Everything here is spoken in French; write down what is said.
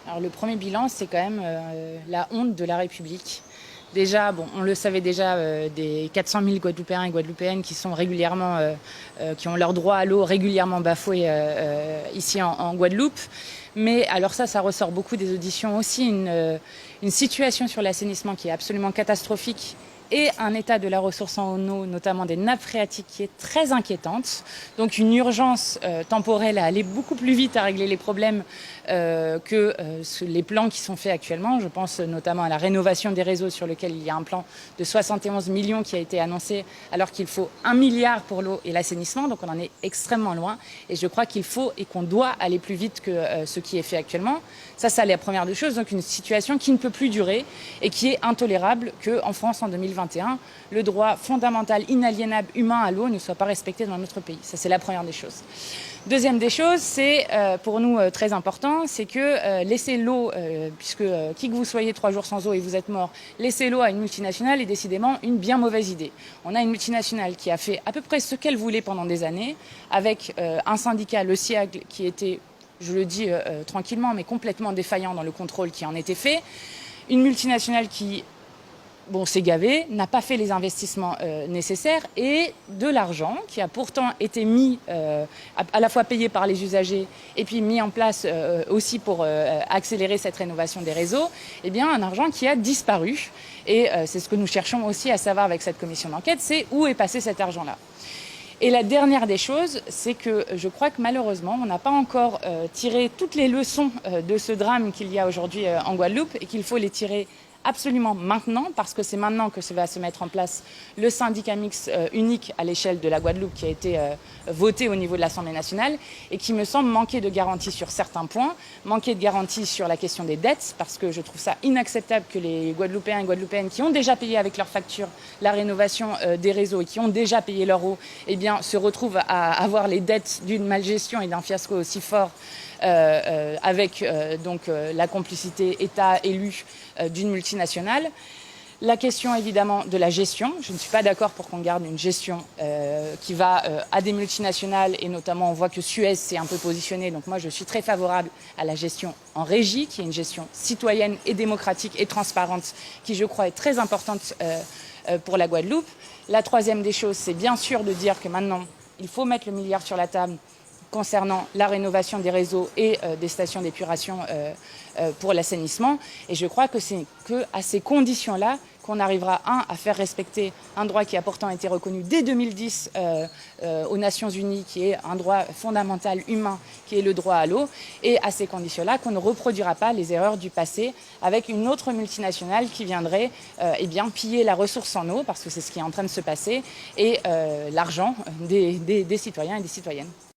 Alors le premier bilan, c'est quand même la honte de la République. Déjà, bon, on le savait déjà, des 400 000 Guadeloupéens et Guadeloupéennes qui sont régulièrement, qui ont leur droit à l'eau régulièrement bafoué ici en Guadeloupe. Mais alors ça ressort beaucoup des auditions aussi, une situation sur l'assainissement qui est absolument catastrophique et un état de la ressource en eau, notamment des nappes phréatiques, qui est très inquiétante. Donc une urgence temporelle à aller beaucoup plus vite à régler les problèmes que les plans qui sont faits actuellement. Je pense notamment à la rénovation des réseaux sur lequel il y a un plan de 71 millions qui a été annoncé alors qu'il faut 1 milliard pour l'eau et l'assainissement. Donc on en est extrêmement loin et je crois qu'il faut et qu'on doit aller plus vite que ce qui est fait actuellement. Ça c'est la première des choses. Donc une situation qui ne peut plus durer et qui est intolérable qu'en France en 2021, le droit fondamental, inaliénable, humain à l'eau ne soit pas respecté dans notre pays. Ça c'est la première des choses. Deuxième des choses, c'est pour nous très important, c'est que laisser l'eau, puisque qui que vous soyez 3 jours sans eau et vous êtes mort, laisser l'eau à une multinationale est décidément une bien mauvaise idée. On a une multinationale qui a fait à peu près ce qu'elle voulait pendant des années, avec un syndicat, le SIAG, qui était, je le dis tranquillement, mais complètement défaillant dans le contrôle qui en était fait. Une multinationale qui s'est gavé, n'a pas fait les investissements nécessaires et de l'argent qui a pourtant été mis, à la fois payé par les usagers et puis mis en place aussi pour accélérer cette rénovation des réseaux, eh bien un argent qui a disparu. Et c'est ce que nous cherchons aussi à savoir avec cette commission d'enquête, c'est où est passé cet argent-là. Et la dernière des choses, c'est que je crois que malheureusement, on n'a pas encore tiré toutes les leçons de ce drame qu'il y a aujourd'hui en Guadeloupe et qu'il faut les tirer absolument maintenant, parce que c'est maintenant que va se mettre en place le syndicat mixte unique à l'échelle de la Guadeloupe qui a été voté au niveau de l'Assemblée nationale et qui me semble manquer de garanties sur certains points, manquer de garanties sur la question des dettes, parce que je trouve ça inacceptable que les Guadeloupéens et Guadeloupéennes qui ont déjà payé avec leurs factures la rénovation des réseaux et qui ont déjà payé leur eau, eh bien, se retrouvent à avoir les dettes d'une malgestion et d'un fiasco aussi fort avec la complicité État-élu d'une multinationale. La question évidemment de la gestion. Je ne suis pas d'accord pour qu'on garde une gestion qui va à des multinationales et notamment on voit que Suez s'est un peu positionné. Donc moi je suis très favorable à la gestion en régie qui est une gestion citoyenne et démocratique et transparente qui je crois est très importante pour la Guadeloupe. La troisième des choses c'est bien sûr de dire que maintenant il faut mettre le milliard sur la table concernant la rénovation des réseaux et des stations d'épuration pour l'assainissement. Et je crois que c'est qu'à ces conditions-là qu'on arrivera, à faire respecter un droit qui a pourtant été reconnu dès 2010 aux Nations Unies, qui est un droit fondamental humain, qui est le droit à l'eau, et à ces conditions-là qu'on ne reproduira pas les erreurs du passé avec une autre multinationale qui viendrait piller la ressource en eau, parce que c'est ce qui est en train de se passer, et l'argent des citoyens et des citoyennes.